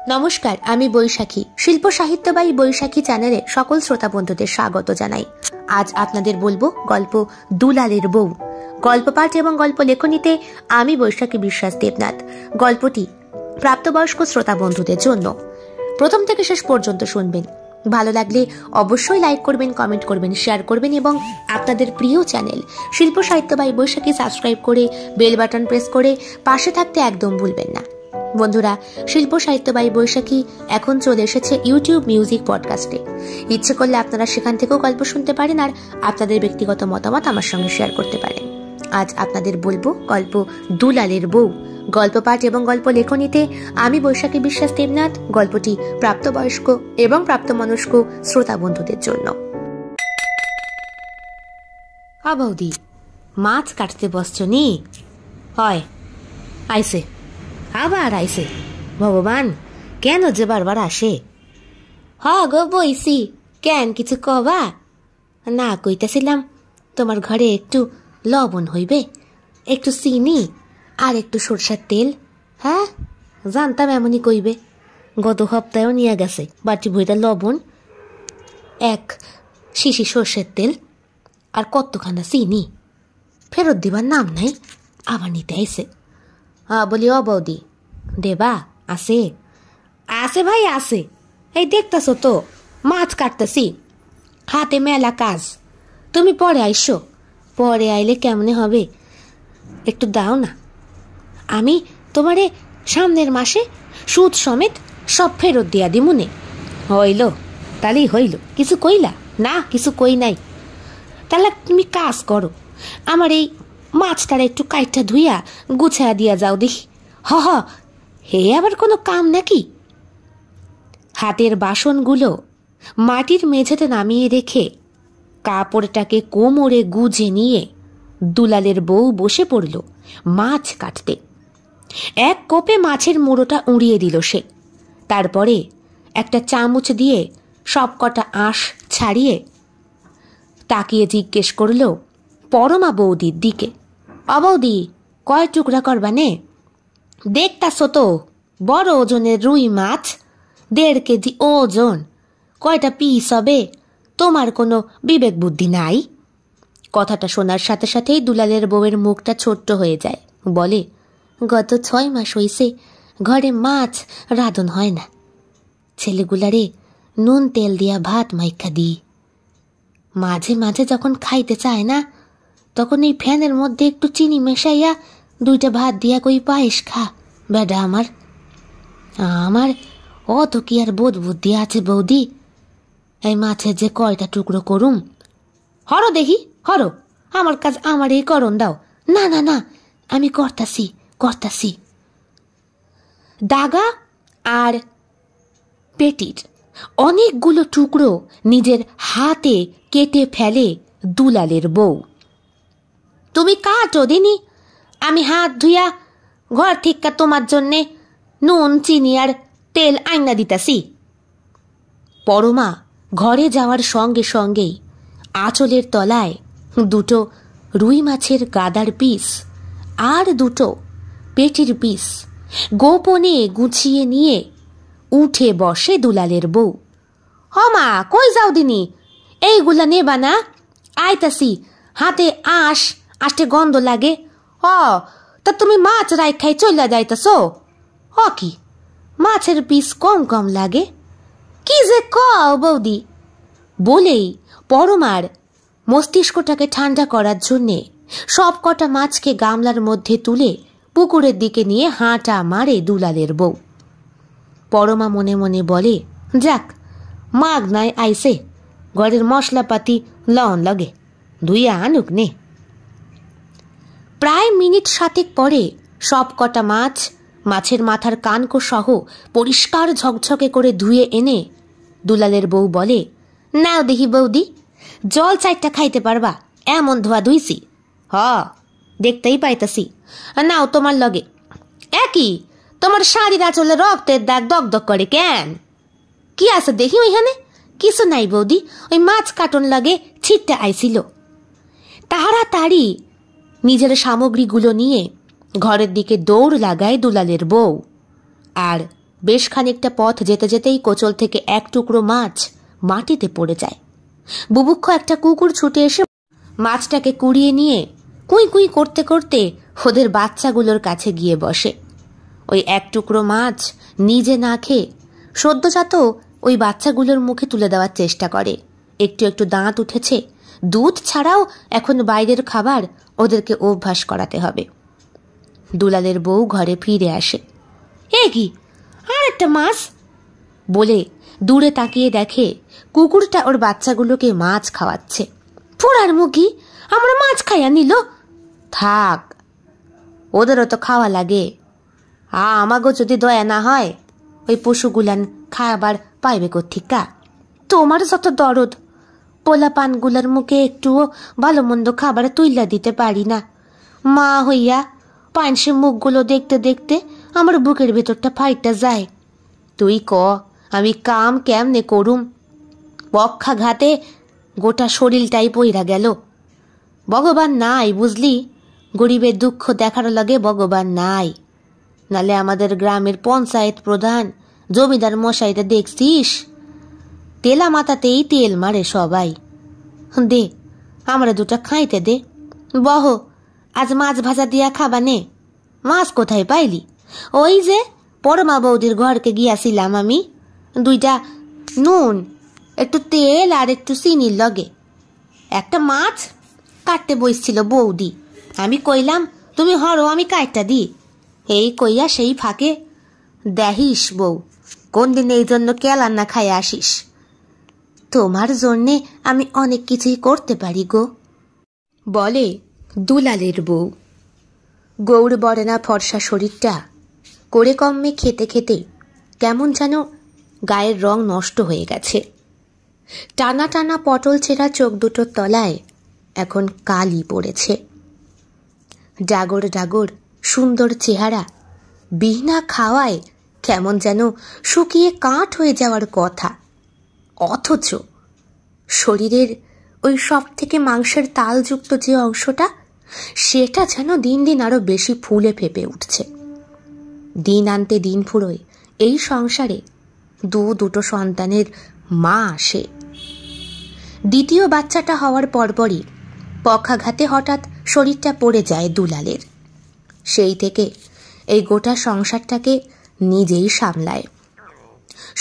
নমস্কার, আমি বৈশাখী। শিল্প সাহিত্যবাহী বৈশাখী চ্যানেলে সকল শ্রোতা বন্ধুদের স্বাগত জানাই। আজ আপনাদের বলবো গল্প দুলালের বউ। গল্প পাঠ এবং গল্প লেখনীতে আমি বৈশাখী বিশ্বাস দেবনাথ। গল্পটি প্রাপ্তবয়স্ক শ্রোতা বন্ধুদের জন্য। প্রথম থেকে শেষ পর্যন্ত শুনবেন। ভালো লাগলে অবশ্যই লাইক করবেন, কমেন্ট করবেন, শেয়ার করবেন এবং আপনাদের প্রিয় চ্যানেল শিল্প সাহিত্যবাহী বৈশাখী সাবস্ক্রাইব করে বেল বাটন প্রেস করে পাশে থাকতে একদম ভুলবেন না। বন্ধুরা, শিল্প সাহিত্যবাহী বৈশাখী এখন চলে এসেছে ইউটিউব মিউজিক পডকাস্টে। ইচ্ছে করলে আপনারা সেখান থেকেও গল্প শুনতে পারেন আর আপনাদের ব্যক্তিগত মতামত আমার সঙ্গে শেয়ার করতে পারেন। আজ আপনাদের বলবো গল্প দুলালের বউ। গল্প পাঠ এবং গল্প লেখনীতে আমি বৈশাখী বিশ্বাস দেবনাথ। গল্পটি প্রাপ্তবয়স্ক এবং প্রাপ্তমনস্ক শ্রোতা বন্ধুদের জন্য। বৌদি, মাছ কাটতে বসছো নি? হয় আইসে, আবার আইসে। ভগবান, কেন যে বারবার আসে? গো বইসি, কেন কিছু কবা? না, কইতেছিলাম তোমার ঘরে একটু লবণ হইবে, একটু চিনি আর একটু সরষের তেল। হ্যাঁ, জানতাম এমনই কইবে। গত সপ্তাহেও নিয়ে গেছে বাটি ভইটা লবণ, এক শিশি সরষের তেল আর কতখানা চিনি। ফেরত দিবার নাম নাই, আবার নিতে আইসে। বলি, বৌদি দেবা? আছে আছে ভাই, আছে। এই দেখতেছ তো মাছ কাটতেছি, হাতে মেলা কাজ। তুমি পরে আইসো, পরে আইলে কেমনে হবে? একটু দাও না, আমি তোমারে সামনের মাসে সুদ সমেত সব ফেরত দিয়া দিমুনে। হইল, তাহলেই হইল। কিছু কইলা? না, কিছু কই নাই। তাহলে তুমি কাজ করো, আমার এই মাছটার একটু কাইটটা ধুইয়া গুছা দিয়া যাও দেখি। হে আবার কোনো কাম নাকি? হাতের বাসনগুলো মাটির মেঝেতে নামিয়ে রেখে কাপড়টাকে কোমরে গুজে নিয়ে দুলালের বউ বসে পড়ল মাছ কাটতে। এক কোপে মাছের মুড়োটা উড়িয়ে দিল সে। তারপরে একটা চামচ দিয়ে সব কটা আঁশ ছাড়িয়ে তাকিয়ে জিজ্ঞেস করল পরমা বৌদির দিকে, বৌদি, কয় টুকরা করবা নে? দেখতাছো তো বড় ওজনের রুই মাছ, 1.5 কেজি ওজন। কয়টা পিস হবে? তোমার কোনো বিবেক বুদ্ধি নাই? কথাটা শোনার সাথে সাথেই দুলালের বউয়ের মুখটা ছোট্ট হয়ে যায়। বলে, গত 6 মাস হইছে ঘরে মাছ রাঁধন হয় না। ছেলেগুলারে নুন তেল দিয়া ভাত মাইখা দিই। মাঝে মাঝে যখন খাইতে চায় না, তখন এই ফ্যানের মধ্যে একটু চিনি মেশাইয়া 2টা ভাত দিয়া কই পায়েস খা বেডা আমার। আমার অত কি আর বোধ বুদ্ধি আছে বৌদি? এই মাছের যে কয়টা টুকরো করুম। হরো দেখি, হরো, আমার কাজ আমার এই করণ দাও। না না না, আমি করতাছি। দাগা আর পেটির অনেকগুলো টুকরো নিজের হাতে কেটে ফেলে দুলালের বউ। তুমি কাটো দিনি, আমি হাত ধুইয়া ঘর থেকে তোমার জন্যে নুন চিনি আর তেল আইনা দিতাছি। পরমা ঘরে যাওয়ার সঙ্গে সঙ্গেই আঁচলের তলায় 2টো রুই মাছের গাদার পিস আর 2টো পেটির পিস গোপনে গুছিয়ে নিয়ে উঠে বসে দুলালের বউ। মা, কই যাও দিনি? এইগুলা নেবা না? আইতাছি, হাতে আষ্টে গন্ধ লাগে। তা তুমি মাছ রাইখাই চলে যাইতাছ? কি মাছের পিস কম লাগে? কি যে কও বৌদি? বলেই পরমার মস্তিষ্কটাকে ঠান্ডা করার জন্যে সব কটা মাছকে গামলার মধ্যে তুলে পুকুরের দিকে নিয়ে হাঁটা মারে দুলালের বউ। পরমা মনে মনে বলে, যাক, মাগ নাই আইসে, ঘরের মশলাপাতি লওন লাগে, ধুইয়া আনুক নে। প্রায় মিনিট 7 পরে সব কটা মাছের মাথার কানকো সহ পরিষ্কার ঝকঝকে করে ধুয়ে এনে দুলালের বউ বলে, নাও দেখি বৌদি, জল 4টা খাইতে পারবা এমন ধোয়া ধুইছি। দেখতেই পাইতাছি। নাও তোমার লগে। একই, তোমার শাড়ির আঁচলে রক্তের দাগ দগদগ করে কেন? কি আছে দেখি ওইখানে? কিছু নাই বৌদি, ওই মাছ কাটন লাগে ছিটটা আইছিল। তাড়াতাড়ি নিজের সামগ্রীগুলো নিয়ে ঘরের দিকে দৌড় লাগায় দুলালের বউ। আর বেশ খানিকটা পথ যেতে যেতেই কোচল থেকে এক টুকরো মাছ মাটিতে পড়ে যায়। বুভুক্ষ একটা কুকুর ছুটে এসে মাছটাকে কুড়িয়ে নিয়ে কুই কুই করতে করতে ওদের বাচ্চাগুলোর কাছে গিয়ে বসে। ওই এক টুকরো মাছ নিজে না খেয়ে সদ্যজাত ওই বাচ্চাগুলোর মুখে তুলে দেওয়ার চেষ্টা করে। একটু একটু দাঁত উঠেছে, দুধ ছাড়াও এখন বাইরের খাবার ওদেরকে অভ্যাস করাতে হবে। দুলালের বউ ঘরে ফিরে আসে। এ কি, আর একটা মাছ বলে দূরে তাকিয়ে দেখে কুকুরটা ওর বাচ্চাগুলোকে মাছ খাওয়াচ্ছে। ফোড়ার মুখী, আমরা মাছ খাইয়া নিল। থাক, ওদেরও তো খাওয়া লাগে। আমাগো যদি দয়া না হয় ওই পশুগুলান খাবার পাইবে কোথিকা? তোমার যত দরদ, পোলা পানগুলার মুখে একটুও ভালো মন্দ খাবার তুইলা দিতে পারি না। মা হইয়া পানসে মুখগুলো দেখতে দেখতে আমার বুকের ভেতরটা ফাইটটা যায়। তুই ক, আমি কাম কেমনে করুম? পক্ষাঘাতে গোটা শরীরটাই পইরা গেল। ভগবান নাই, বুঝলি? গরিবের দুঃখ দেখার লাগে ভগবান নাই। নালে আমাদের গ্রামের পঞ্চায়েত প্রধান জমিদার মশাইটা দেখছিস? তেলা মাথাতেই তেল মারে সবাই। দে, আমরা দুটা খাইতে দে। বহ, আজ মাছ ভাজা দিয়া খাবা নে। মাছ কোথায় পাইলি? ওই যে পরমা বৌদির ঘরকে গিয়াছিলাম আমি, দুইটা নুন, একটু তেল আর একটু চিনির লগে। একটা মাছ কাটতে বসছিল বৌদি। আমি কইলাম, তুমি হরো, আমি কাটটা দি। এই কইয়া সেই ফাঁকে দেখিস বউ, কোন দিন এই জন্য কেলান না খাই আসিস। তোমার জন্যে আমি অনেক কিছুই করতে পারি গো, বলে দুলালের বউ। গৌড় বরেনা ফর্সা শরীরটা করে কম্মে খেতে খেতে কেমন যেন গায়ের রং নষ্ট হয়ে গেছে। টানা টানা পটল ছেঁড়া চোখ দুটোর তলায় এখন কালি পড়েছে। ডাগর ডাগর সুন্দর চেহারা বিনা খাওয়ায় কেমন যেন শুকিয়ে কাঠ হয়ে যাওয়ার কথা, অথচ শরীরের ওই সব থেকে মাংসের তালযুক্ত যে অংশটা, সেটা যেন দিন দিন আরো বেশি ফুলে ফেপে উঠছে। দিন আনতে দিন ফুরোয় এই সংসারে দুটো সন্তানের মা আসে। দ্বিতীয় বাচ্চাটা হওয়ার পরপরই পক্ষাঘাতে হঠাৎ শরীরটা পড়ে যায় দুলালের। সেই থেকে এই গোটা সংসারটাকে নিজেই সামলায়।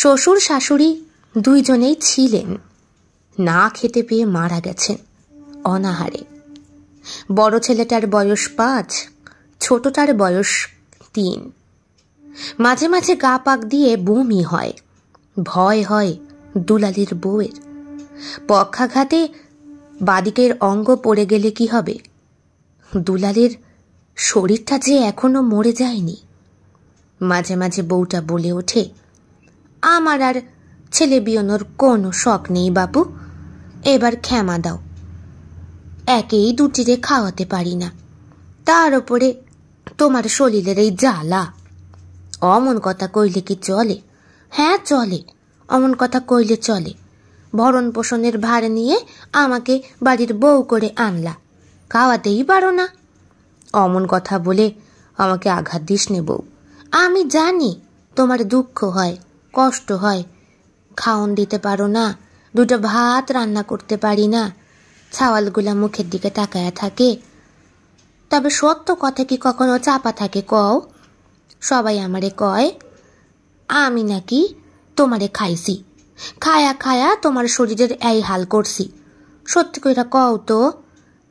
শ্বশুর শাশুড়ি দুইজনেই ছিলেন, না খেতে পেয়ে মারা গেছেন অনাহারে। বড় ছেলেটার বয়স 5, ছোটটার বয়স 3। মাঝে মাঝে গা পাক দিয়ে বমি হয়। ভয় হয় দুলালের বউয়ের। পক্ষাঘাতে বাদিকের অঙ্গ পড়ে গেলে কি হবে? দুলালের শরীরটা যে এখনো মরে যায়নি। মাঝে মাঝে বউটা বলে ওঠে, আমার আর ছেলে বিয়নোর কোনো শখ নেই বাবু, এবার ক্ষমা দাও। একেই দুটিরে খাওয়াতে পারি না, তার ওপরে তোমার শরীরের এই জ্বালা। অমন কথা কইলে কি চলে? হ্যাঁ চলে, অমন কথা কইলে চলে। ভরণ পোষণের ভার নিয়ে আমাকে বাড়ির বউ করে আনলা, খাওয়াতেই পারো না। অমন কথা বলে আমাকে আঘাত দিস নে বউ। আমি জানি তোমার দুঃখ হয়, কষ্ট হয়, খাওন দিতে পারো না, দুটো ভাত রান্না করতে পারি না, ছাওয়ালগুলা মুখের দিকে তাকায়া থাকে। তবে সত্য কথা কি কখনো চাপা থাকে কও? সবাই আমারে কয় আমি নাকি তোমারে খাইছি, খায়া খায়া তোমার শরীরের এই হাল করছি। সত্যি কইরা কও তো,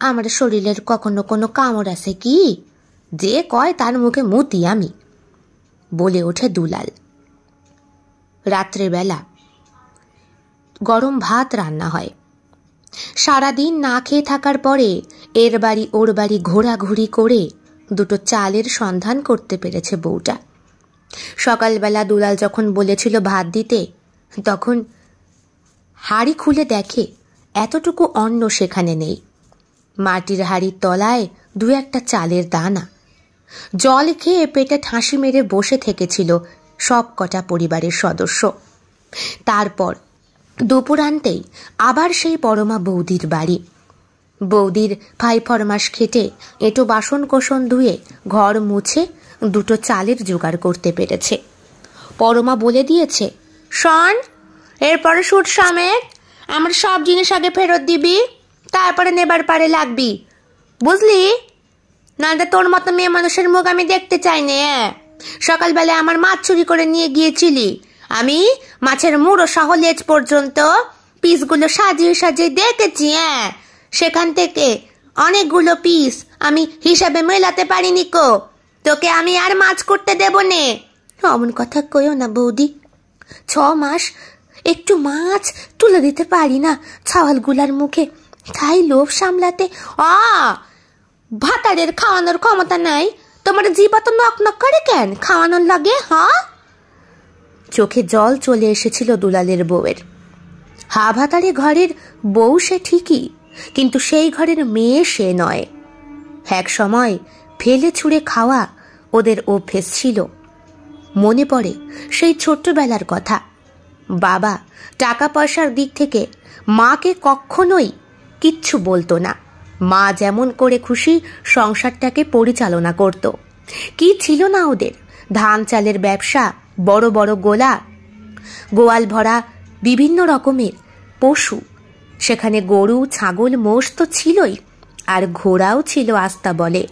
আমার শরীরের কখনো কোনো কামড় আছে কি? যে কয় তার মুখে মুতি আমি, বলে ওঠে দুলাল। রাত্রেবেলা গরম ভাত রান্না হয়। সারাদিন না খেয়ে থাকার পরে এর বাড়ি ওর বাড়ি ঘোরাঘুরি করে দুটো চালের সন্ধান করতে পেরেছে বউটা। সকালবেলা দুলাল যখন বলেছিল ভাত দিতে, তখন হাঁড়ি খুলে দেখে এতটুকু অন্ন সেখানে নেই। মাটির হাঁড়ির তলায় 2-1টা চালের দানা। জল খেয়ে পেটে ঠাঁসি মেরে বসে থেকেছিল সব কটা পরিবারের সদস্য। তারপর দুপুরান্তেই আবার সেই পরমা বৌদির বাড়ি। বৌদির ভাই ফরমাস খেটে এঁটো বাসন কোসন ধুয়ে ঘর মুছে দুটো চালের জোগাড় করতে পেরেছে। পরমা বলে দিয়েছে, শোন, এরপরে সুদ সমেত আমার সব জিনিস আগে ফেরত দিবি, তারপরে নেবার পারে লাগবি, বুঝলি? নাহলে তোর মতো মেয়ে মানুষের মুখ আমি দেখতে চাই না। সকালবেলা আমার মাছ চুরি করে নিয়ে গিয়েছিলি, আমি মাছের মুড়ো সহ লেজ পর্যন্ত পিসগুলো সাজিয়ে সাজিয়ে দেখেছি। সেখান থেকে অনেকগুলো পিস আমি হিসাবে মেলাতে পারিনি কো। তোকে আমি আর মাছ করতে দেব নে। অমন কথা কইও না বৌদি, 6 মাস একটু মাছ তুলে দিতে পারি না ছাওয়ালগুলার মুখে, তাই লোভ সামলাতে ভাতারের খাওয়ানোর ক্ষমতা নাই। তোমার জিবা তো নক নক করে কেন খাওয়ানোর লাগে? চোখে জল চলে এসেছিল দুলালের বউয়ের। ভাতারে ঘরের বউ সে ঠিকই, কিন্তু সেই ঘরের মেয়ে সে নয়। এক সময় ফেলে ছুঁড়ে খাওয়া ওদের অভ্যেস ছিল। মনে পড়ে সেই ছোট্টবেলার কথা। বাবা টাকা পয়সার দিক থেকে মাকে কখনোই কিচ্ছু বলতো না। মা যেমন করে খুশি সংসারটাকে পরিচালনা করত। কি ছিল না ওদের? ধান চালের ব্যবসা, বড় বড় গোয়াল ভরা বিভিন্ন রকমের পশু। সেখানে গরু, ছাগল, মোষ তো ছিলই, আর ঘোড়াও ছিল আস্তা বলে।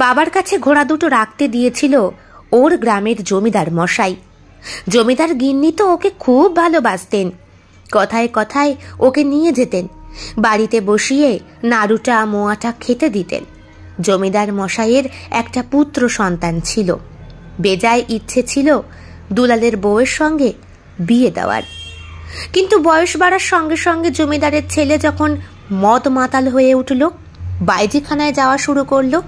বাবার কাছে ঘোড়া দুটো রাখতে দিয়েছিল ওর গ্রামের জমিদার মশাই। জমিদার গিন্নি তো ওকে খুব ভালোবাসতেন। কথায় কথায় ওকে নিয়ে যেতেন, বাড়িতে বসিয়ে নাড়ুটা মোয়াটা খেতে দিতেন। জমিদার মশাইয়ের একটা পুত্র সন্তান ছিল। বেজায় ইচ্ছে ছিল দুলালের বউয়ের সঙ্গে বিয়ে দেওয়ার। কিন্তু বয়স বাড়ার সঙ্গে সঙ্গে জমিদারের ছেলে যখন মদ মাতাল হয়ে উঠল, বাইজিখানায় যাওয়া শুরু করলো,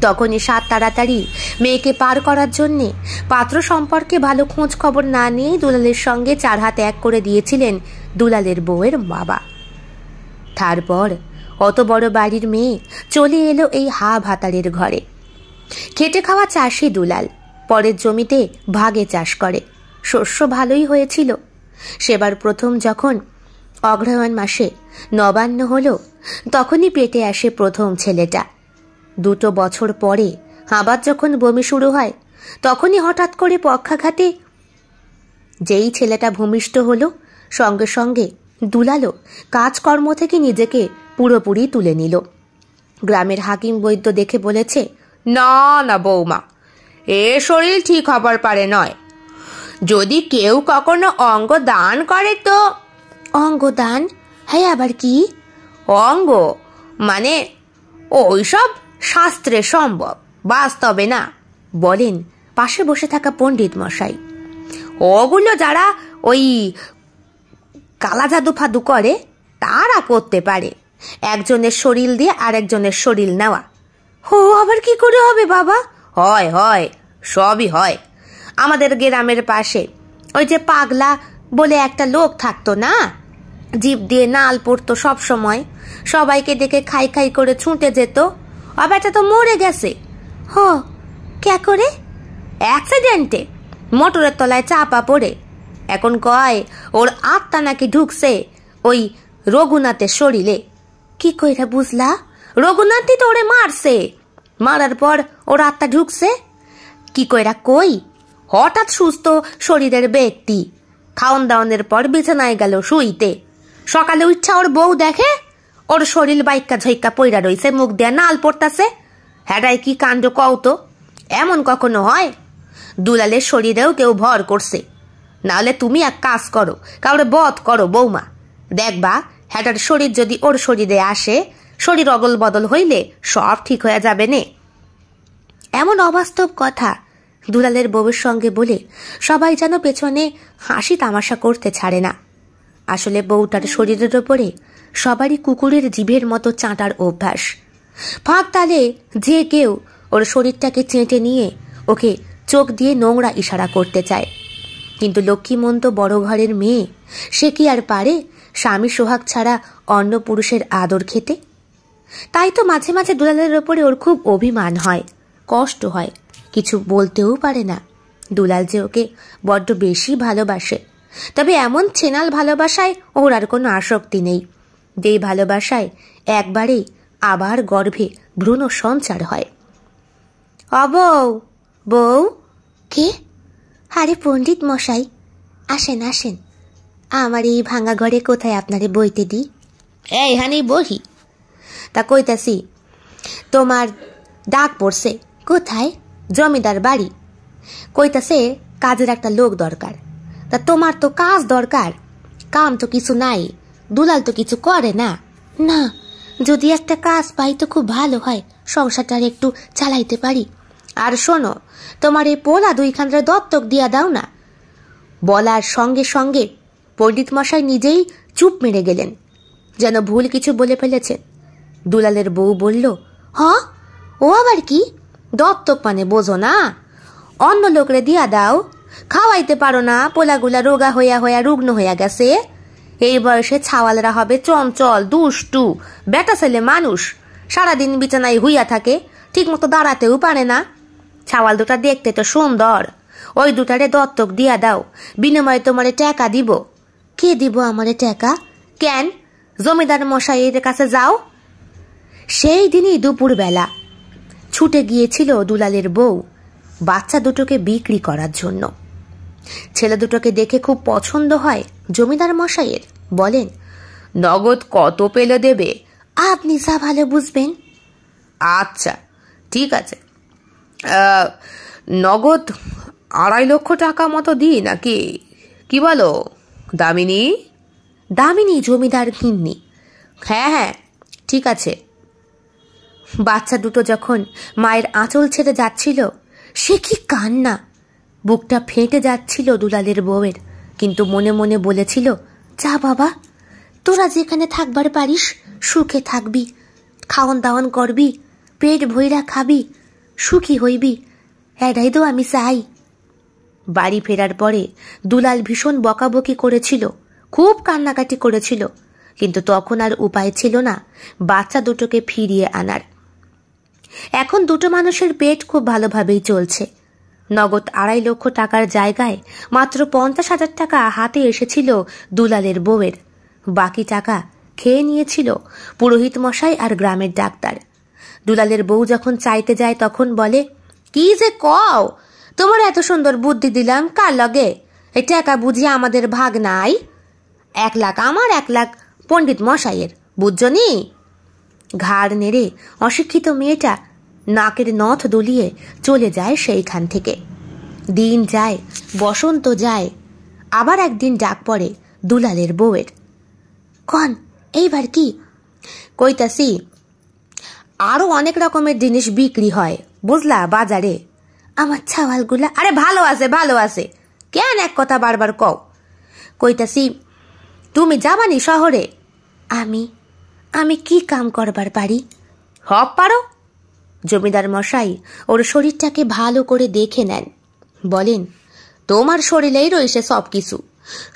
তখনই সাত তাড়াতাড়ি মেয়েকে পার করার জন্যে পাত্র সম্পর্কে ভালো খোঁজ খবর না নিয়েই দুলালের সঙ্গে 4 হাত এক করে দিয়েছিলেন দুলালের বউয়ের বাবা। তারপর অত বড় বাড়ির মেয়ে চলে এলো এই ভাতারের ঘরে। খেটে খাওয়া চাষি দুলাল, পরের জমিতে ভাগে চাষ করে। শস্য ভালোই হয়েছিল। সেবার প্রথম যখন অগ্রহায়ণ মাসে নবান্ন হলো, তখনই পেটে আসে প্রথম ছেলেটা। 2 বছর পরে আবার যখন বমি শুরু হয়, তখনই হঠাৎ করে পক্ষাঘাতে যেই ছেলেটা ভূমিষ্ঠ হলো, সঙ্গে সঙ্গে দুলালও কাজকর্ম থেকে নিজেকে পুরোপুরি তুলে নিল। গ্রামের হাকিম বৈদ্য দেখে বলেছে, না না বৌমা, এ শরীর ঠিক হবার পারে নয়। যদি কেউ কখনো অঙ্গ দান করে তো। অঙ্গ দান? হ্যাঁ, আবার কি? অঙ্গ মানে ওইসব শাস্ত্রে সম্ভব, বাস্তবে না, বলেন পাশে বসে থাকা পণ্ডিত মশাই। ওগুলো যারা ওই কালা জাদু ফাদু করে তারা করতে পারে, একজনের শরীর দিয়ে আরেকজনের শরীর নেওয়া। ও আবার কি করে হবে বাবা? হয় হয়, সবই হয়। আমাদের গ্রামের পাশে ওই যে পাগলা বলে একটা লোক থাকতো না, জিভ দিয়ে নাল পড়তো সব সময়, সবাইকে দেখে খাই খাই করে ছুটে যেত। আবারটা তো মরে গেছে। কে করে? অ্যাক্সিডেন্টে, মোটরের তলায় চাপা পড়ে। এখন কয় ওর আত্মা নাকি ঢুকছে ওই রঘুনাথের শরীরে। কি কইরা বুঝলা? রঘুনাথই তো ওরে মারছে, মারার পর ওর আত্মা ঢুকছে। কি কইরা কই? হঠাৎ সুস্থ শরীরের ব্যক্তি খাওন দাওনের পর বিছানায় গেল শুইতে। সকালে উঠছা ওর বউ দেখে ওর শরীর বাইকা ঝইকা পইরা রইছে, মুখ দিয়ে নাল পড়তাছে। হ্যাঁ, কি কাণ্ড কও তো! এমন কখনো হয়? দুলালের শরীরেও কেউ ভর করছে। নাহলে তুমি এক কাজ করো, কাউরে বধ করো বৌমা, দেখবা হ্যাটার শরীর যদি ওর শরীরে আসে, শরীর অগল বদল হইলে সব ঠিক হয়ে যাবে নে। এমন অবাস্তব কথা দুলালের বউয়ের সঙ্গে বলে সবাই যেন পেছনে হাসি তামাশা করতে ছাড়ে না। আসলে বউটার শরীরের ওপরে সবারই কুকুরের জিভের মতো চাঁটার অভ্যাস। ফাঁক তালে যে কেউ ওর শরীরটাকে চেঁটে নিয়ে ওকে চোখ দিয়ে নোংরা ইশারা করতে চায়। কিন্তু লক্ষ্মীমন্ত বড় ঘরের মেয়ে, সে কি আর পারে স্বামী সোহাগ ছাড়া অন্য পুরুষের আদর খেতে? তাই তো মাঝে মাঝে দুলালের ওপরে ওর খুব অভিমান হয়, কষ্ট হয়, কিছু বলতেও পারে না। দুলাল যে ওকে বড্ড বেশি ভালোবাসে, তবে এমন ছেনাল ভালোবাসায় ওর আর কোনো আসক্তি নেই, যেই ভালোবাসায় একবারেই আবার গর্ভে ভ্রূণ সঞ্চার হয়। বউ, কে? আরে পণ্ডিত মশাই, আসেন আসেন, আমার এই ভাঙা ঘরে কোথায় আপনারে বইতে দি? এইখানেই বহি। তা কইতাছি, তোমার ডাক পড়ছে কোথায়? জমিদার বাড়ি। কইতাছে কাজের একটা লোক দরকার। তা তোমার তো কাজ দরকার, কাম তো কিছু নাই, দুলাল তো কিছু করে না। না, যদি একটা কাজ পাই তো খুব ভালো হয়, সংসারটার একটু চালাইতে পারি। আর শোনো, তোমার এই পোলা দুইখানরে দত্তক দিয়া দাও না। বলার সঙ্গে সঙ্গে পণ্ডিত মশাই নিজেই চুপ মেরে গেলেন, যেন ভুল কিছু বলে ফেলেছেন। দুলালের বউ বলল, হ্যাঁ, ও আবার কি? দত্তক মানে বোঝো না? অন্য লোকরে দিয়া দাও, খাওয়াইতে পারো না? পোলাগুলা রোগা হইয়া হইয়া রুগ্ন হইয়া গেছে। এই বয়সে ছাওয়ালরা হবে চঞ্চল, দুষ্টু, বেটা ছেলে মানুষ, সারাদিন বিছানায় হুইয়া থাকে, ঠিক মতো দাঁড়াতেও পারে না। ছাওয়াল দুটা দেখতে তো সুন্দর, ওই দুটারে দত্তক দিয়া দাও, বিনিময়ে তোমারে টাকা দিব। কে দিব আমারে টাকা? কেন, জমিদার মশাইয়ের কাছে যাও। সেই দিনই দুপুরবেলা ছুটে গিয়েছিল দুলালের বউ বাচ্চা দুটোকে বিক্রি করার জন্য। ছেলে দুটোকে দেখে খুব পছন্দ হয় জমিদার মশাইয়ের। বলেন, নগদ কত পেলে দেবে? আপনি যা ভালো বুঝবেন। আচ্ছা ঠিক আছে, নগদ 2.5 লক্ষ টাকা মতো দিই নাকি? কি বলো দামিনী? দামিনী জমিদার গিন্নি। হ্যাঁ হ্যাঁ ঠিক আছে। বাচ্চা দুটো যখন মায়ের আঁচল ছেড়ে যাচ্ছিল, সে কি কান্না! বুকটা ফেটে যাচ্ছিল দুলালের বউয়ের, কিন্তু মনে মনে বলেছিল, যা বাবা, তোরা যেখানে থাকবার পারিস সুখে থাকবি, খাওয়ন দাওয়ন করবি, পেট ভইরা খাবি, সুখী হইবি, এটাই তো আমি চাই। বাড়ি ফেরার পরে দুলাল ভীষণ বকাবকি করেছিল, খুব কান্নাকাটি করেছিল, কিন্তু তখন আর উপায় ছিল না বাচ্চা দুটোকে ফিরিয়ে আনার। এখন দুটো মানুষের পেট খুব ভালোভাবেই চলছে। নগদ 2.5 লক্ষ টাকার জায়গায় মাত্র 50,000 টাকা হাতে এসেছিল দুলালের বউয়ের। বাকি টাকা খেয়ে নিয়েছিল পুরোহিত মশাই আর গ্রামের ডাক্তার। দুলালের বউ যখন চাইতে যায় তখন বলে, কি যে কও, তোমার এত সুন্দর বুদ্ধি দিলাম কার লগে? এই টাকা বুঝিয়ে আমাদের ভাগ নাই? 1 লাখ আমার, 1 লাখ পণ্ডিত মশাইয়ের, বুঝছো নি? ঘাড় নেড়ে অশিক্ষিত মেয়েটা নাকের নথ দুলিয়ে চলে যায় সেইখান থেকে। দিন যায়, বসন্ত যায়, আবার একদিন ডাক পড়ে দুলালের বউয়ের। কন, এইবার কি? কইতাছি, আরো অনেক রকমের জিনিস বিক্রি হয় বুঝলা বাজারে। আমার ছাওয়ালগুলা? আরে ভালো আছে ভালো আছে, কেন এক কথা বারবার কও? কইতাছি, তুমি যাবানি শহরে? আমি আমি কি কাম করবার পারি? হব পারো। জমিদার মশাই ওর শরীরটাকে ভালো করে দেখে নেন, বলেন, তোমার শরীরেই রয়েছে সব কিছু।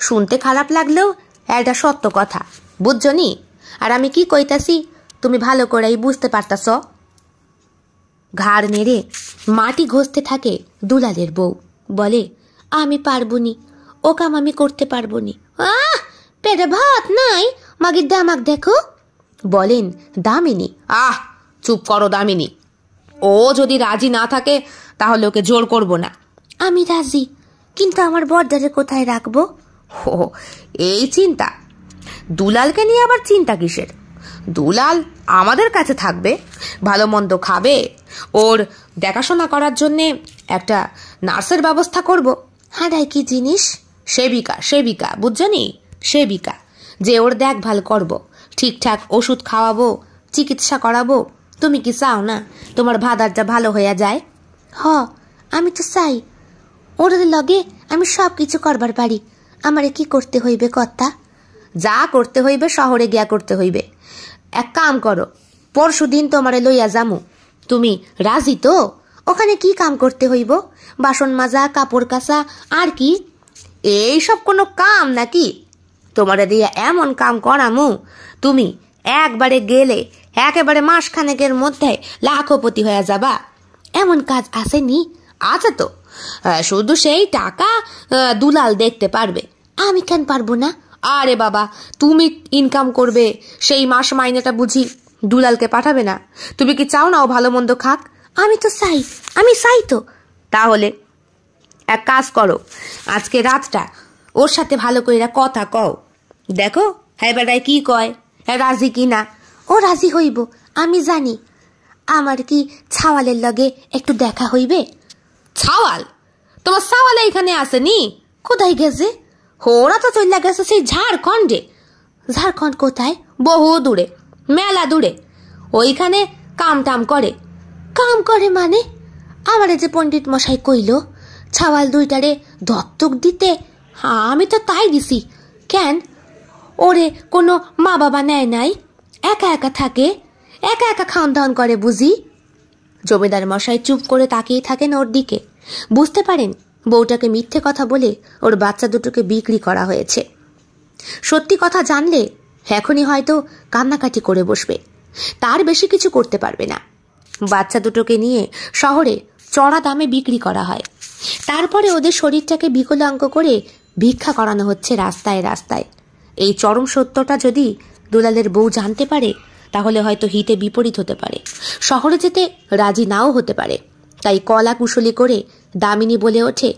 শুনতে খারাপ লাগলেও এটা সত্য কথা, বুঝছো নি? আর আমি কি কইতাছি তুমি ভালো করেই বুঝতে পারতাছ। ঘাড় নেড়ে মাটি ঘষতে থাকে দুলালের বউ, বলে, আমি পারবনি, ও কাম আমি করতে পারবনি। পেটে ভাত নাই, মাগির দামাক দেখো। বলেন দামিনী। চুপ করো দামিনী, ও যদি রাজি না থাকে তাহলে ওকে জোর করব না। আমি রাজি, কিন্তু আমার বর্দারে কোথায় রাখবো? ও, এই চিন্তা? দুলালকে নিয়ে আবার চিন্তা কিসের? দুলাল আমাদের কাছে থাকবে, ভালো মন্দ খাবে, ওর দেখাশোনা করার জন্যে একটা নার্সের ব্যবস্থা করব। হারাই কি জিনিস? সেবিকা, সেবিকা, বুঝছো নি? সেবিকা, যে ওর দেখভাল করব, ঠিকঠাক ওষুধ খাওয়াবো, চিকিৎসা করাবো। তুমি কি চাও না তোমার ভাদারটা ভালো হইয়া যায়? আমি তো চাই, ওর লগে আমি সব কিছু করবার পারি। আমারে কি করতে হইবে কর্তা? যা করতে হইবে শহরে গিয়া করতে হইবে। এক কাম করো, পরশুদিন তোমারে লইয়া যামু, তুমি রাজি তো? ওখানে কি কাম করতে হইব? বাসন মাজা, কাপড় কাচা, আর কি? এই সব কোনো কাম নাকি? তোমারে দিয়া এমন কাম করামু, তুমি একবারে গেলে একেবারে মাসখানেকের মধ্যে লাখপতি হয়ে যাবা। এমন কাজ আসেনি? আছে তো, শুধু সেই টাকা দুলাল দেখতে পারবে। আমি কেন পারবো না? আরে বাবা, তুমি ইনকাম করবে, সেই মাস মাইনেটা বুঝি দুলালকে পাঠাবে না? তুমি কি চাও না ও ভালো মন্দ খাক? আমি তো চাই, আমি চাই তো। তাহলে এক কাজ করো, আজকে রাতটা ওর সাথে ভালো করে কথা কও, দেখো হ্যাঁ বেটায় কি কয়, হ্যাঁ রাজি কি না। ও রাজি হইব, আমি জানি। আমার কি ছাওয়ালের লগে একটু দেখা হইবে? ছাওয়াল? তোমার ছাওয়াল এইখানে আসেনি? কোথায় গেছে? ওরা তো চলে গেছে সেই ঝাড়খণ্ডে। ঝাড়খণ্ড কোথায়? বহু দূরে, মেলা দূরে। ওইখানে কাম টাম করে। কাম করে মানে? আমারে যে পণ্ডিত মশাই কইল ছাওয়াল দুইটারে দত্তক দিতে, আমি তো তাই দিছি। কেন, ওরে কোনো মা বাবা নেয় নাই? একা একা থাকে, একা একা খাওয়ান দাওয়ান করে বুঝি? জমিদার মশাই চুপ করে তাকিয়ে থাকেন ওর দিকে। বুঝতে পারেন বউটাকে মিথ্যে কথা বলে ওর বাচ্চা দুটোকে বিক্রি করা হয়েছে। সত্যি কথা জানলে এখনই হয়তো কান্নাকাটি করে বসবে, তার বেশি কিছু করতে পারবে না। বাচ্চা দুটোকে নিয়ে শহরে চড়া দামে বিক্রি করা হয়, তারপরে ওদের শরীরটাকে বিকলাঙ্গ করে ভিক্ষা করানো হচ্ছে রাস্তায় রাস্তায়। এই চরম সত্যটা যদি দুলালের বউ জানতে পারে তাহলে হয়তো হিতে বিপরীত হতে পারে, শহরে যেতে রাজি নাও হতে পারে। তাই কলা কুশলী করে দামিনী বলে ওঠে,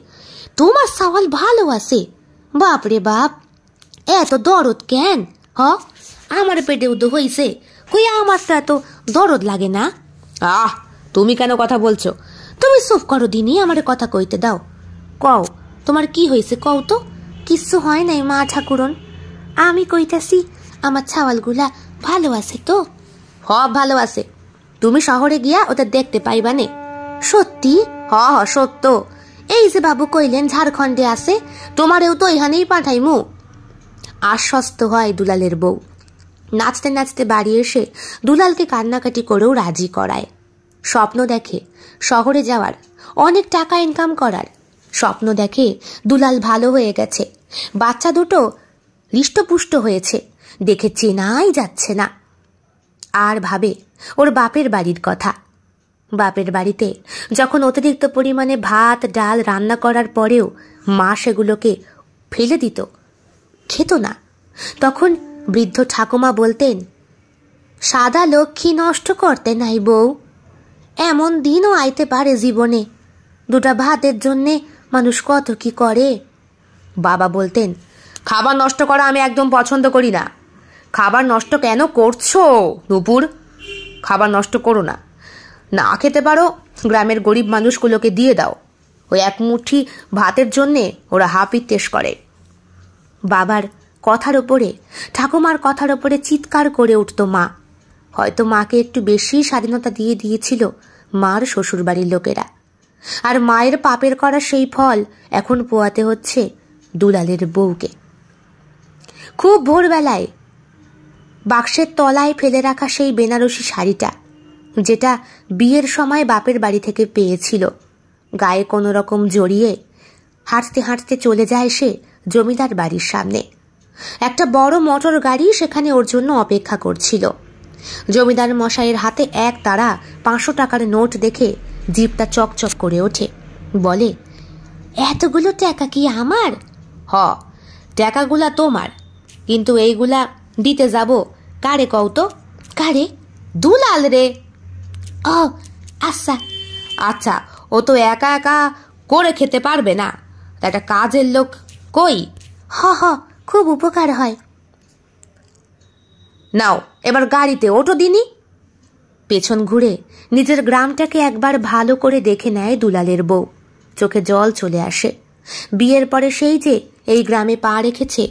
তোমার ছাওয়াল ভালো আছে। বাপরে বাপ, এত দরদ কেন? আমার পেটে উদো হইছে, কই আমার তো এত দরদ লাগে না। তুমি কেন কথা বলছো? তুমি চুপ করো দিনি, আমার কথা কইতে দাও। কও তোমার কি হয়েছে, কও তো। কিচ্ছু হয় নাই মা ঠাকুরন, আমি কইতাছি আমার ছাওয়ালগুলা ভালো আছে তো? ভালো আছে। তুমি শহরে গিয়া ওদের দেখতে পাইবানে। সত্যি? সত্য। এই যে বাবু কইলেন ঝাড়খণ্ডে আছে, তোমারেও তো এখানেই পাঠাইমু। আশ্বস্ত হয় দুলালের বউ। নাচতে নাচতে বাড়ি এসে দুলালকে কান্নাকাটি করেও রাজি করায়। স্বপ্ন দেখে শহরে যাওয়ার, অনেক টাকা ইনকাম করার। স্বপ্ন দেখে দুলাল ভালো হয়ে গেছে, বাচ্চা দুটো হৃষ্টপুষ্ট হয়েছে, দেখে চেনাই যাচ্ছে না। আর ভাবে ওর বাপের বাড়ির কথা। বাপের বাড়িতে যখন অতিরিক্ত পরিমাণে ভাত ডাল রান্না করার পরেও মা সেগুলোকে ফেলে দিত, খেত না, তখন বৃদ্ধ ঠাকুমা বলতেন, সাদা লক্ষ্মী নষ্ট করতে নাই বউ, এমন দিনও আইতে পারে জীবনে, দুটা ভাতের জন্যে মানুষ কত কি করে। বাবা বলতেন, খাবার নষ্ট করা আমি একদম পছন্দ করি না। খাবার নষ্ট কেন করছো নুপুর? খাবার নষ্ট করো না, না খেতে পারো গ্রামের গরিব মানুষগুলোকে দিয়ে দাও। ওই এক মুঠি ভাতের জন্যে ওরা হাপিত্তেশ করে। বাবার কথার ওপরে, ঠাকুমার কথার ওপরে চিৎকার করে উঠত মা। হয়তো মাকে একটু বেশি স্বাধীনতা দিয়ে দিয়েছিল মার শ্বশুরবাড়ির লোকেরা, আর মায়ের পাপের করা সেই ফল এখন পোয়াতে হচ্ছে দুলালের বউকে। খুব ভোরবেলায় বাক্সের তলায় ফেলে রাখা সেই বেনারসি শাড়িটা, যেটা বিয়ের সময় বাপের বাড়ি থেকে পেয়েছিল, গায়ে কোনো রকম জড়িয়ে হাঁটতে হাঁটতে চলে যায় সে জমিদার বাড়ির সামনে। একটা বড় মোটর গাড়ি সেখানে ওর জন্য অপেক্ষা করছিল। জমিদার মশাইয়ের হাতে এক তারা 500 টাকার নোট দেখে জিভটা চকচক করে ওঠে। বলে, এতগুলো টাকা কি আমার? টাকাগুলা তোমার, কিন্তু এইগুলা দিতে যাব কারে কও তো? কারে? দুলাল রে। আচ্ছা আচ্ছা, ও তো একা একা করে খেতে পারবে না, একটা কাজের লোক কই। খুব উপকার হয়। নাও এবার গাড়িতে ওঠো দিনি। পেছন ঘুরে নিজের গ্রামটাকে একবার ভালো করে দেখে নেয় দুলালের বউ। চোখে জল চলে আসে। বিয়ের পরে সেই যে এই গ্রামে পা রেখেছে,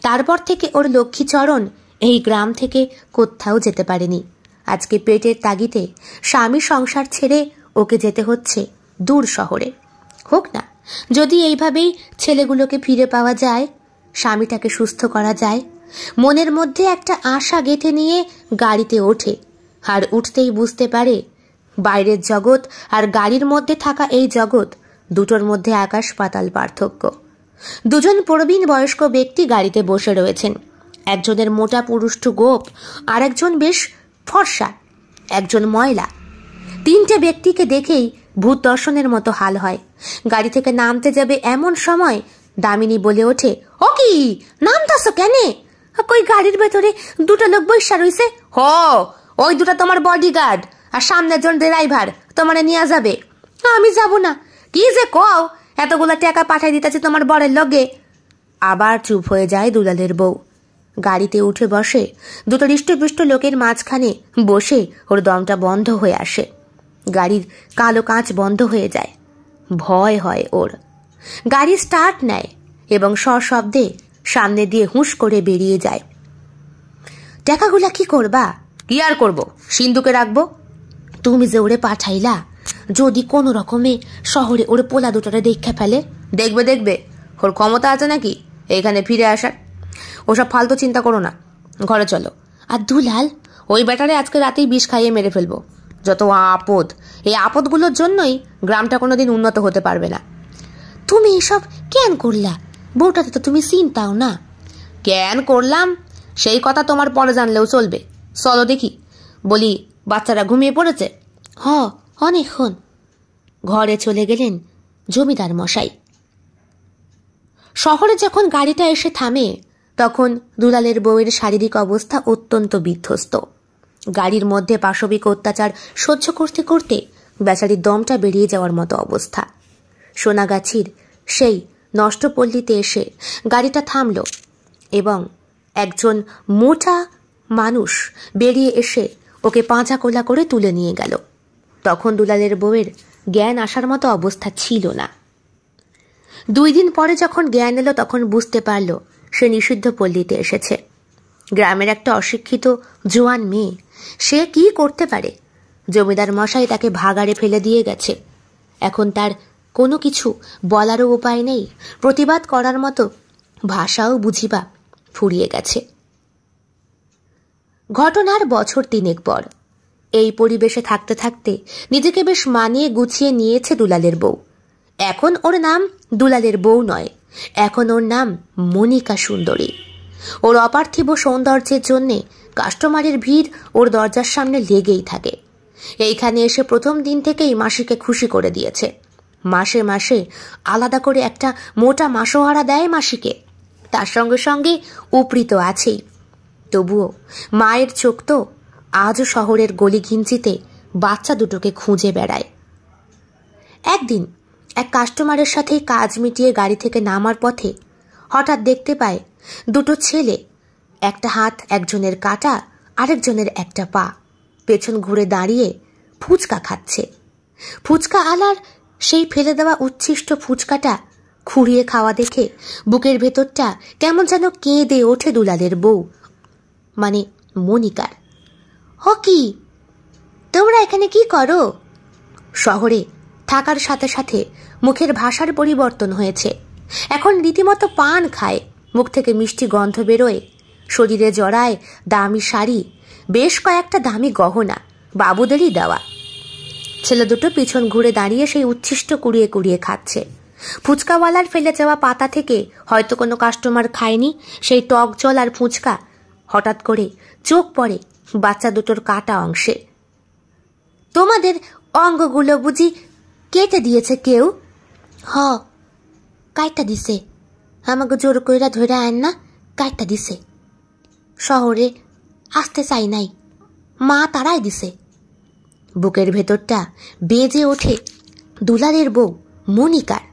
তারপর থেকে ওর লক্ষ্মীচরণ এই গ্রাম থেকে কোথাও যেতে পারেনি। আজকে পেটের তাগিদে স্বামী সংসার ছেড়ে ওকে যেতে হচ্ছে দূর শহরে। হোক না, যদি এইভাবেই ছেলেগুলোকে ফিরে পাওয়া যায়, স্বামীটাকে সুস্থ করা যায়। মনের মধ্যে একটা আশা গেঁথে নিয়ে গাড়িতে ওঠে, আর উঠতেই বুঝতে পারে বাইরের জগৎ আর গাড়ির মধ্যে থাকা এই জগৎ দুটোর মধ্যে আকাশ পাতাল পার্থক্য। দুজন প্রবীণ বয়স্ক ব্যক্তি গাড়িতে বসে রয়েছেন। একজনের মোটা পুরুষ্ঠ গোপ, আর একজন বেশ ফর্সা, একজন ময়লা। তিনটে ব্যক্তিকে দেখেই ভূত দর্শনের মতো হাল হয়। গাড়ি থেকে নামতে যাবে এমন সময় দামিনী বলে ওঠে, ও কি নামতাছো কেনে? কই গাড়ির ভেতরে দুটো লোক বৈশা রইছে। ওই দুটা তোমার বডিগার্ড, আর সামনের জন ড্রাইভার, তোমারে নিয়ে যাবে। আমি যাব না। কি যে কও, এতগুলা টাকা পাঠাই দিতেছে তোমার বরের লগে। আবার চুপ হয়ে যায় দুলালের বউ। গাড়িতে উঠে বসে, দুটো হৃষ্টপুষ্ট লোকের মাঝখানে বসে ওর দমটা বন্ধ হয়ে আসে। গাড়ির কালো কাঁচ বন্ধ হয়ে যায়। ভয় হয় ওর। গাড়ি স্টার্ট নেয় এবং সশব্দে সামনে দিয়ে হুঁশ করে বেরিয়ে যায়। টাকাগুলা কি করবা? কি আর করব, সিন্ধুকে রাখবো। তুমি যে ওরে পাঠাইলা, যদি কোনো রকমে শহরে ওরে পোলা দুটোরে দেখে ফেলে? দেখবে দেখবে, ওর ক্ষমতা আছে নাকি এখানে ফিরে আসার? ওসব ফালতু চিন্তা করো না, ঘরে চলো। আর দুলাল, ওই ব্যাটারে আজকে রাতেই বিষ খাইয়ে মেরে ফেলবো। যত আপদ, এই আপদগুলোর জন্যই গ্রামটা কোনোদিন উন্নত হতে পারবে না। তুমি এসব কেন করলা? বউটাতে তো তুমি চিন্তাও না। কেন করলাম সেই কথা তোমার পরে জানলেও চলবে। চলো দেখি। বলি, বাচ্চারা ঘুমিয়ে পড়েছে? অনেকক্ষণ। ঘরে চলে গেলেন জমিদার মশাই। শহরে যখন গাড়িটা এসে থামে, তখন দুলালের বউয়ের শারীরিক অবস্থা অত্যন্ত বিধ্বস্ত। গাড়ির মধ্যে পাশবিক অত্যাচার সহ্য করতে করতে বেচারির দমটা বেরিয়ে যাওয়ার মতো অবস্থা। সোনাগাছির সেই নষ্টপল্লীতে এসে গাড়িটা থামল এবং একজন মোটা মানুষ বেরিয়ে এসে ওকে পাঁচা কোলা করে তুলে নিয়ে গেল। তখন দুলালের বউয়ের জ্ঞান আসার মতো অবস্থা ছিল না। 2 দিন পরে যখন জ্ঞান এলো, তখন বুঝতে পারল সে নিষিদ্ধ পল্লীতে এসেছে। গ্রামের একটা অশিক্ষিত জোয়ান মেয়ে, সে কি করতে পারে? জমিদার মশাই তাকে ভাগাড়ে ফেলে দিয়ে গেছে। এখন তার কোনো কিছু বলারও উপায় নেই, প্রতিবাদ করার মতো ভাষাও বুঝিবা ফুরিয়ে গেছে। ঘটনার বছর 3 পর এই পরিবেশে থাকতে থাকতে নিজেকে বেশ মানিয়ে গুছিয়ে নিয়েছে দুলালের বউ। এখন ওর নাম দুলালের বউ নয়, এখন ওর নাম মনিকা সুন্দরী। ওর অপার্থিব সৌন্দর্যের জন্যে কাস্টমারের ভিড় ওর দরজার সামনে লেগেই থাকে। এইখানে এসে প্রথম দিন থেকেই মাসিকে খুশি করে দিয়েছে। মাসে মাসে আলাদা করে একটা মোটা মাসোহারা দেয় মাসিকে, তার সঙ্গে সঙ্গে উপরি তো আছেই। তবুও মায়ের চোখ তো আজও শহরের গলি ঘিঞ্চিতে বাচ্চা দুটোকে খুঁজে বেড়ায়। একদিন এক কাস্টমারের সাথে কাজ মিটিয়ে গাড়ি থেকে নামার পথে হঠাৎ দেখতে পায় দুটো ছেলে, একটা হাত একজনের কাটা, আরেকজনের একটা পা, পেছন ঘুরে দাঁড়িয়ে ফুচকা খাচ্ছে। ফুচকা আলার সেই ফেলে দেওয়া উচ্ছিষ্ট ফুচকাটা খুঁড়িয়ে খাওয়া দেখে বুকের ভেতরটা কেমন যেন কেঁদে ওঠে দুলালের বউ মানে মনিকার। কি তোমরা এখানে কি করো? শহরে থাকার সাথে সাথে মুখের ভাষার পরিবর্তন হয়েছে। এখন রীতিমতো পান খায়, মুখ থেকে মিষ্টি গন্ধ বেরোয়, শরীরে জড়ায় দামি শাড়ি, বেশ কয়েকটা দামি গহনা বাবুদেরই দেওয়া। ছেলে দুটো পিছন ঘুরে দাঁড়িয়ে সেই উচ্ছিষ্ট কুড়িয়ে কুড়িয়ে খাচ্ছে। ফুচকাওয়ালার ফেলে যাওয়া পাতা থেকে হয়তো কোনো কাস্টমার খায়নি সেই টক জল আর ফুচকা। হঠাৎ করে চোখ পড়ে বাচ্চা দুটোর কাটা অংশে। তোমাদের অঙ্গগুলো বুঝি কেটে দিয়েছে কেউ? কাইটা দিছে। আমাকে জোর কইরা ধরে আন না, কাইটা দিছে। শহরে আসতে চাই নাই, মা তারাই দিছে। বুকের ভেতরটা বেজে ওঠে দুলালের বউ মনিকার।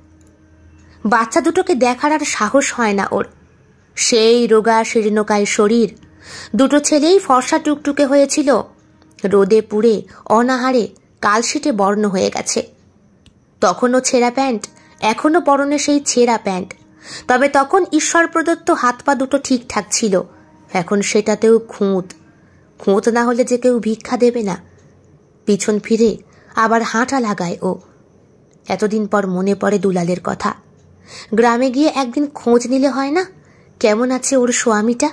বাচ্চা দুটোকে দেখার আর সাহস হয় না ওর। সেই রোগা শীর্ণকায় শরীর, দুটো ছেলেই ফর্সা টুকটুকে হয়েছিল, রোদে পুড়ে অনাহারে কালশিটে বর্ণ হয়ে গেছে। তখনও ছেঁড়া প্যান্ট, এখনো পরনে সেই ছেঁড়া প্যান্ট। তবে তখন ঈশ্বর প্রদত্ত হাত পা দুটো ঠিকঠাক ছিল, এখন সেটাতেও খুঁত না হলে যে কেউ ভিক্ষা দেবে না। পিছন ফিরে আবার হাঁটা লাগায় ও। এতদিন পর মনে পড়ে দুলালের কথা। গ্রামে গিয়ে একদিন খোঁজ নিলে হয় না কেমন আছে ওর স্বামীটা।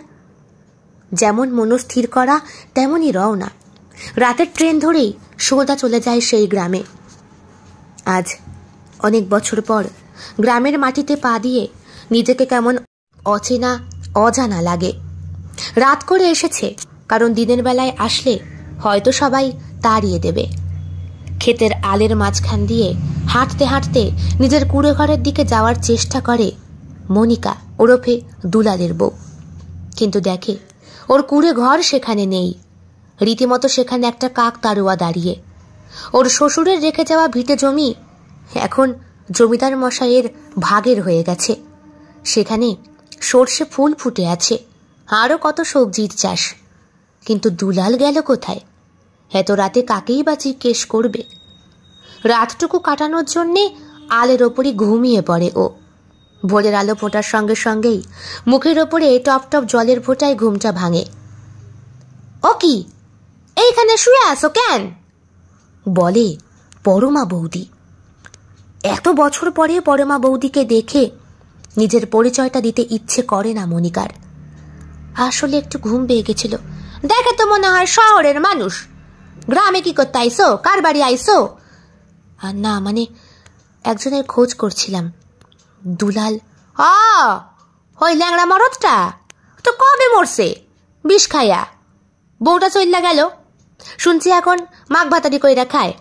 যেমন মনস্থির করা তেমনই রওনা। রাতের ট্রেন ধরেই সোজা চলে যায় সেই গ্রামে। আজ অনেক বছর পর গ্রামের মাটিতে পা দিয়ে নিজেকে কেমন অচেনা অজানা লাগে। রাত করে এসেছে, কারণ দিনের বেলায় আসলে হয়তো সবাই তাড়িয়ে দেবে। ক্ষেতের আলের মাঝখান দিয়ে হাঁটতে হাঁটতে নিজের কুড়ে ঘরের দিকে যাওয়ার চেষ্টা করে মনিকা ওরফে দুলালের বউ। কিন্তু দেখে ওর কুড়ে ঘর সেখানে নেই, রীতিমতো সেখানে একটা কাক তারুয়া দাঁড়িয়ে। ওর শ্বশুরের রেখে যাওয়া ভিটে জমি এখন জমিদার মশাইয়ের ভাগের হয়ে গেছে। সেখানে সর্ষে ফুল ফুটে আছে, আরও কত সবজির চাষ। কিন্তু দুলাল গেল কোথায়? এত রাতে কাকেই বা জিজ্ঞেস করবে? রাতটুকু কাটানোর জন্যে আলের ওপরই ঘুমিয়ে পড়ে ও। ভোরের আলো ফোটার সঙ্গে সঙ্গেই মুখের ওপরে টপ টপ জলের ফোঁটায় ঘুমটা ভাঙে। ও কি, এইখানে শুয়ে আসো কেন? বলে পরমা বৌদি। এত বছর পরে পরমা বৌদিকে দেখে নিজের পরিচয়টা দিতে ইচ্ছে করে না মনিকার। আসলে একটু ঘুম পেয়ে গেছিল। দেখে তো মনে হয় শহরের মানুষ। গ্রামে কি করতে আইসো? কার বাড়ি আইসো? আর না, মানে একজনের খোঁজ করছিলাম। দুলাল। ওই ল্যাংড়া মরদটা তো কবে মরছে? বিষ খাইয়া। বউটা চইল্লা গেল। শুনছি এখন মাঘ ভাতারি কইরা খায়।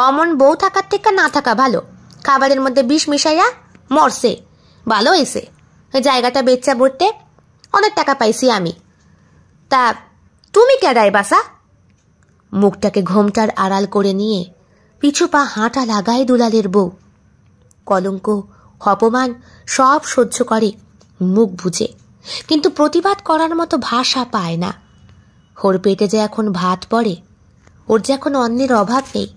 অমন বউ থাকার থেকে না থাকা ভালো। খাবারের মধ্যে বিষ মিশাইয়া মরছে। ভালো হয়েছে, ওই জায়গাটা বেচা বলতে অনেক টাকা পাইছি আমি। তা তুমি কেডাই বাসা? মুখটাকে ঘোমটার আড়াল করে নিয়ে পিছু পা হাঁটা লাগায় দুলালের বউ। কলঙ্ক, অপমান সব সহ্য করে মুখ বুজে, কিন্তু প্রতিবাদ করার মতো ভাষা পায় না। ওর পেটে যে এখন ভাত পড়ে, ওর যে এখন অন্যের অভাব নেই।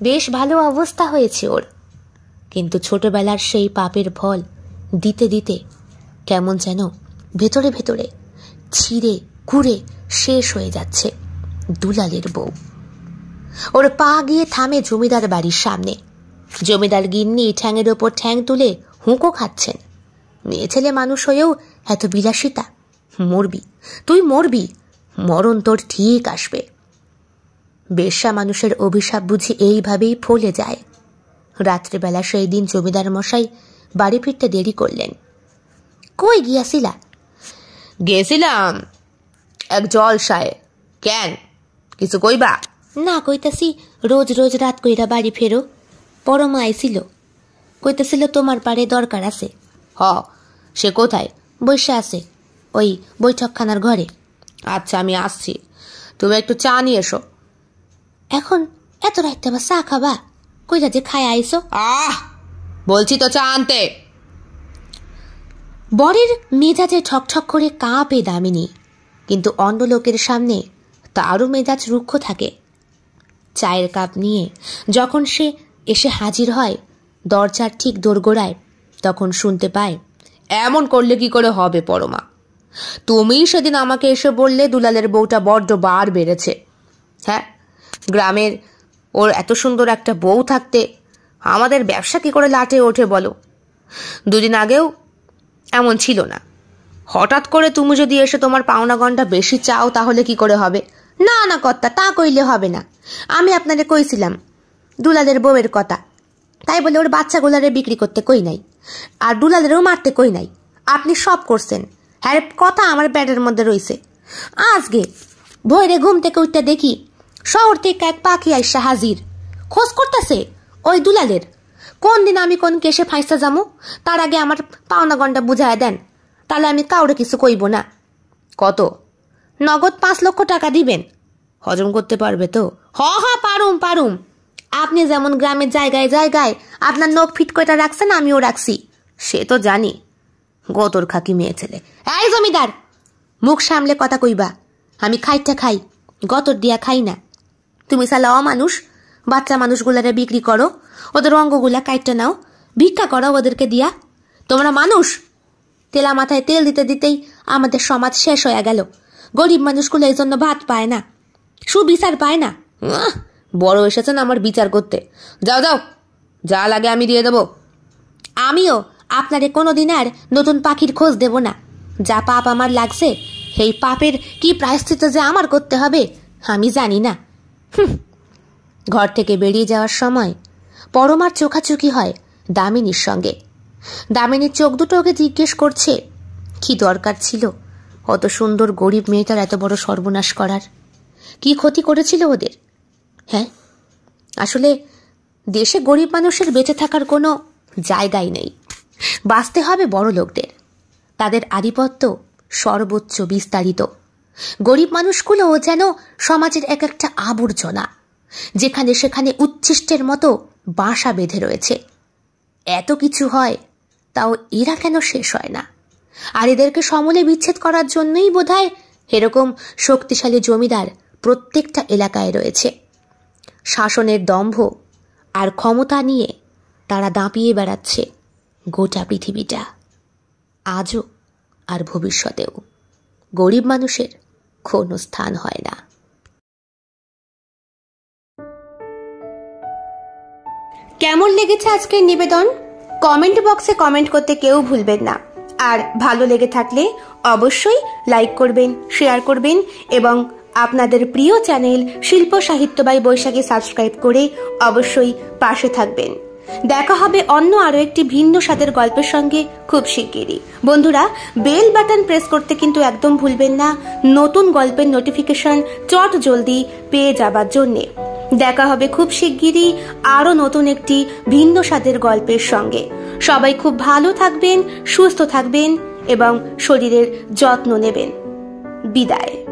বেশ ভালো অবস্থা হয়েছে ওর, কিন্তু ছোটবেলার সেই পাপের ফল দিতে দিতে কেমন যেন ভেতরে ভেতরে ছিঁড়ে ঘুরে শেষ হয়ে যাচ্ছে দুলালের বউ। ওর পা গিয়ে থামে জমিদার বাড়ির সামনে। জমিদার গিন্নি ঠ্যাঙের ওপর ঠ্যাং তুলে হুঁকো খাচ্ছেন। মেয়ে ছেলে মানুষ হয়েও এত বিলাসিতা? মরবি, তুই মরবি, মরণ তোর ঠিক আসবে। বেশ্যা মানুষের অভিশাপ বুঝি এইভাবেই ফলে যায়। রাত্রিবেলা সেই দিন জমিদার মশাই বাড়ি ফিরতে দেরি করলেন। কই গিয়াছিলা? গেছিলাম এক জলসায়। কেন, কিছু কইবা? না, কইতাছি রোজ রোজ রাত কইরা বাড়ি ফেরো। পরমা আইছিল, কইতেছিল তোমার পারে দরকার আছে। সে কোথায়? বসে আছে ওই বৈঠকখানার ঘরে। আচ্ছা, আমি আসছি, তুমি একটু চা নিয়ে এসো। এখন এত রাইতে আবার চা খাবা? কইরা যে খায় আইসো। বলছি তো চা আনতে। বরের মেজাজে ঠকঠক করে কাঁপে দামিনী, কিন্তু অন্য লোকের সামনে তারও মেজাজ রুক্ষ থাকে। চায়ের কাপ নিয়ে যখন সে এসে হাজির হয় দরজার ঠিক দোরগোড়ায়, তখন শুনতে পায়, এমন করলে কি করে হবে পরমা? তুমি সেদিন আমাকে এসে বললে দুলালের বউটা বড্ড বার বেড়েছে। হ্যাঁ, গ্রামের ওর এত সুন্দর একটা বউ থাকতে আমাদের ব্যবসা কি করে লাটে ওঠে বলো? দুদিন আগেও এমন ছিল না। হঠাৎ করে তুমি যদি এসে তোমার পাওনা গন্ডা বেশি চাও তাহলে কি করে হবে? না না কর্তা, তা কইলে হবে না। আমি আপনারে কইছিলাম দুলালের বউয়ের কথা, তাই বলে ওর বাচ্চাগুলারে বিক্রি করতে কই নাই, আর দুলালেরও মারতে কই নাই। আপনি সব করছেন। হ্যাঁ, কথা আমার ব্যাটের মধ্যে রইছে। আজকে ভোরে ঘুম থেকে উঠতে দেখি শহর থেকে এক পাখি আইসা হাজির, খোঁজ করতেছে ওই দুলালের। কোন দিন আমি কোন কেসে ফাঁসতে যামু, তার আগে আমার পাওনা গন্ডা বুঝায় দেন, তাহলে আমি কাউরে কিছু কইব না। কত? নগদ 5 লক্ষ টাকা দিবেন। হজম করতে পারবে তো? পারুম পারুম। আপনি যেমন গ্রামের জায়গায় জায়গায় আপনার নখ ফিট কয়টা রাখছেন, আমিও রাখছি, সে তো জানি। গতর খাকি মেয়ে ছেলে। এই জমিদার, মুখ সামলে কথা কইবা। আমি খাইটা খাই, গতর দিয়া খাই না। তুমি সালা অমানুষ, বাচ্চা মানুষগুলারে বিক্রি করো, ওদের অঙ্গগুলা কাইটটা নাও, ভিক্ষা করো ওদেরকে দিয়া। তোমরা মানুষ? তেলা মাথায় তেল দিতে দিতেই আমাদের সমাজ শেষ হয়ে গেল। গরিব মানুষগুলো এই জন্য ভাত পায় না, সুবিচার পায় না। বড় এসেছেন আমার বিচার করতে। যাও যাও, যা লাগে আমি দিয়ে দেব। আমিও আপনারে কোনোদিন আর নতুন পাখির খোঁজ দেব না। যা পাপ আমার লাগছে, সেই পাপের কি প্রায়শ্চিত্ত যে আমার করতে হবে আমি জানি না। ঘর থেকে বেরিয়ে যাওয়ার সময় পরমার চোখাচোখি হয় দামিনীর সঙ্গে। দামিনীর চোখ দুটো ওকে জিজ্ঞেস করছে, কি দরকার ছিল অত সুন্দর গরিব মেয়েটার এত বড় সর্বনাশ করার? কি ক্ষতি করেছিল ওদের? হ্যাঁ, আসলে দেশে গরিব মানুষের বেঁচে থাকার কোনো জায়গাই নেই। বাঁচতে হবে বড় লোকদের, তাদের আধিপত্য সর্বোচ্চ বিস্তারিত। গরিব মানুষগুলোও যেন সমাজের এক একটা আবর্জনা, যেখানে সেখানে উচ্ছিষ্টের মতো বাসা বেঁধে রয়েছে। এত কিছু হয়, তাও এরা কেন শেষ হয় না? আর এদেরকে সমূলে বিচ্ছেদ করার জন্যই বোধহয় এরকম শক্তিশালী জমিদার প্রত্যেকটা এলাকায় রয়েছে। শাসনের দম্ভ আর ক্ষমতা নিয়ে তারা দাপিয়ে বেড়াচ্ছে গোটা পৃথিবীটা। আজও আর ভবিষ্যতেও গরিব মানুষের কোনো স্থান হয় না। কেমন লেগেছে আজকের নিবেদন? কমেন্ট বক্সে কমেন্ট করতে কেউ ভুলবেন না। আর ভালো লেগে থাকলে অবশ্যই লাইক করবেন, শেয়ার করবেন এবং আপনাদের প্রিয় চ্যানেল শিল্প সাহিত্য বাই বৈশাখী সাবস্ক্রাইব করে অবশ্যই পাশে থাকবেন। দেখা হবে অন্য আরো একটি ভিন্ন স্বাদের গল্পের সঙ্গে খুব শিগগিরই। বন্ধুরা, বেল বাটন প্রেস করতে কিন্তু একদম ভুলবেন না, নতুন গল্পের নোটিফিকেশন চট জলদি পেয়ে যাবার জন্যে। দেখা হবে খুব শিগগিরই আরো নতুন একটি ভিন্ন স্বাদের গল্পের সঙ্গে। সবাই খুব ভালো থাকবেন, সুস্থ থাকবেন এবং শরীরের যত্ন নেবেন। বিদায়।